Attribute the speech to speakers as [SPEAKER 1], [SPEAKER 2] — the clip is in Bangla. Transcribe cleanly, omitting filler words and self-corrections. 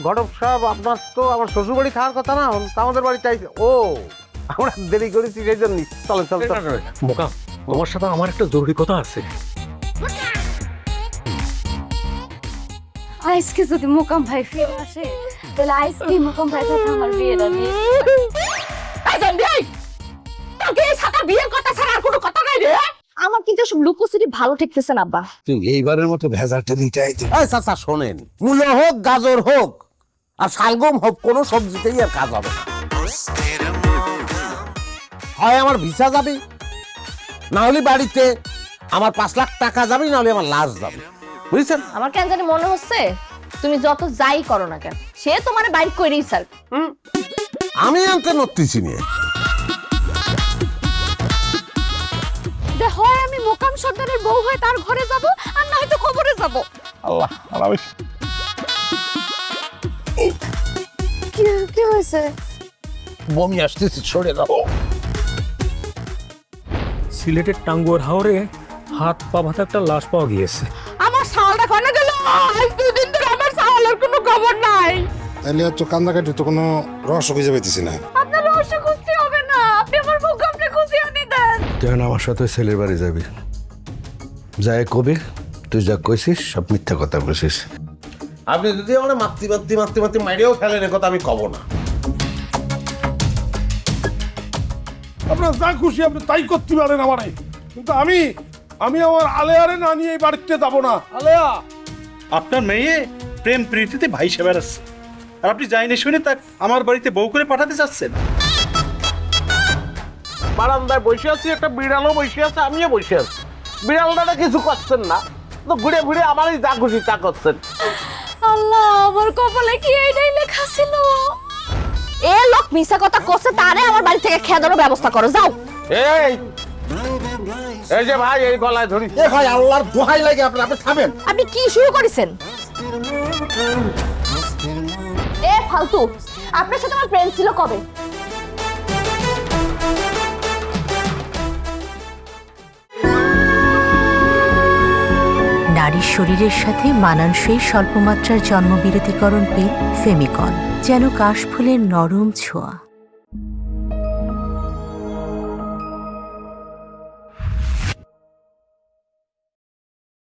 [SPEAKER 1] ঘটক সাহেব, আপনার তো আমার শ্বশুর বাড়ি খাওয়ার কথা না, আমাদের বাড়ি চাইছে। ও, আমরা দেরি করেছি সেই জন্য। চলেন চলেন চলেন।
[SPEAKER 2] মোকাম, তোমার সাথে আমার একটা জরুরি কথা আছে।
[SPEAKER 3] আজকে যদি মোকাম ভাই ফিরে আসে তাহলে আজকে মোকাম ভাই সাথে আমার বিয়েটা দিয়ে আমার কিন্তু সব লুকোচুরি ভালো ঠেকতেছে না আব্বা।
[SPEAKER 4] তুই এইবারের মতো ভেজালটা নিটাই দে।
[SPEAKER 1] এই চাচা শোনেন, মূলো হোক গাজর হোক আর শালগম হোক, কোনো সবজিতেই আর কাজ হবে না। হয় আমার ভিসা যাবে, না হলে বাড়িতে আমার 5 লাখ টাকা যাবে, না হলে আমার লাশ যাবে, বুঝছেন?
[SPEAKER 3] আমার কেন জানি মনে হচ্ছে তুমি যত যাই করো না কেন সে তোমার বাইক করেই স্যার।
[SPEAKER 1] আমি আনতে নড়তেছি নিয়ে।
[SPEAKER 3] হয় আমি মোকাম সর্দারের বউ হয়ে তার ঘরে যাব, আর না হয়তো কবরে যাব।
[SPEAKER 1] আল্লাহ, আমি
[SPEAKER 3] কি হয়েছে?
[SPEAKER 1] বমি আসতেছি, সরে যাবো।
[SPEAKER 2] সিলেটের টাঙ্গুয়ার হাওরে হাত পা ভাতা একটা লাশ পাওয়া গিয়েছে।
[SPEAKER 3] আমার শাওয়ালটা কোনে গেল? আজ 2 দিন ধরে আমার শাওয়ালের কোনো খবর নাই।
[SPEAKER 5] তাহলে তো কান্দাকাটি তো কোনো রহস্য খুঁজে পাইতেছি না।
[SPEAKER 3] আপনার রহস্য খুঁজতে হবে না, আপনি আমার মোকামটা খুঁজে আনি দেন।
[SPEAKER 4] তুই আমার সাথে ছেলের বাড়ি যাবি, যায় কবি তুই যা কইছিস সব মিথ্যা কথা বলছিস।
[SPEAKER 1] আপনি যদি আমার মারতে মারিয়েও ফেলেন, কথা আমি কব না।
[SPEAKER 5] আপনার যা খুশি আপনি তাই করতে পারেন আমারে, কিন্তু আমি আমার আলেয়ারে না নিয়ে এই বাড়িতে যাবো না। আলেয়া,
[SPEAKER 6] আপনার মেয়ে প্রেম প্রীতিতে ভাইসে বেড়াচ্ছে, আর আপনি যাইনি শুনে তা আমার বাড়িতে বউ করে পাঠাতে চাচ্ছেন।
[SPEAKER 1] বারান্দায় বসে আছি, একটা বিড়ালও বসে আছে, আমিও বসে আছি। বিড়ালটা কিছু করছেন না, তো ঘুরে ঘুরে আমারই যা খুশি তা করছেন।
[SPEAKER 3] আল্লাহ, আমার কপালে কি এইটাই লেখা ছিল? এ লোক মিছা কথা কইছে, তারে আমার বাড়ি থেকে খেদানোর ব্যবস্থা করো, যাও।
[SPEAKER 1] এই যে ভাই, এই গলায় ধরি। এ ভাই, আল্লাহর দোহাই লাগে আপনি থামেন।
[SPEAKER 3] আপনি কি শুরু করেছেন? এ ফালতু, আপনার সাথে আমার প্রেম ছিল কবে?
[SPEAKER 7] নারীর শরীরের সাথে মানানসই স্বল্পমাত্রার জন্মবিরতিকরণ পিল ফেমিকন, যেন কাশফুলের নরম ছোঁয়া।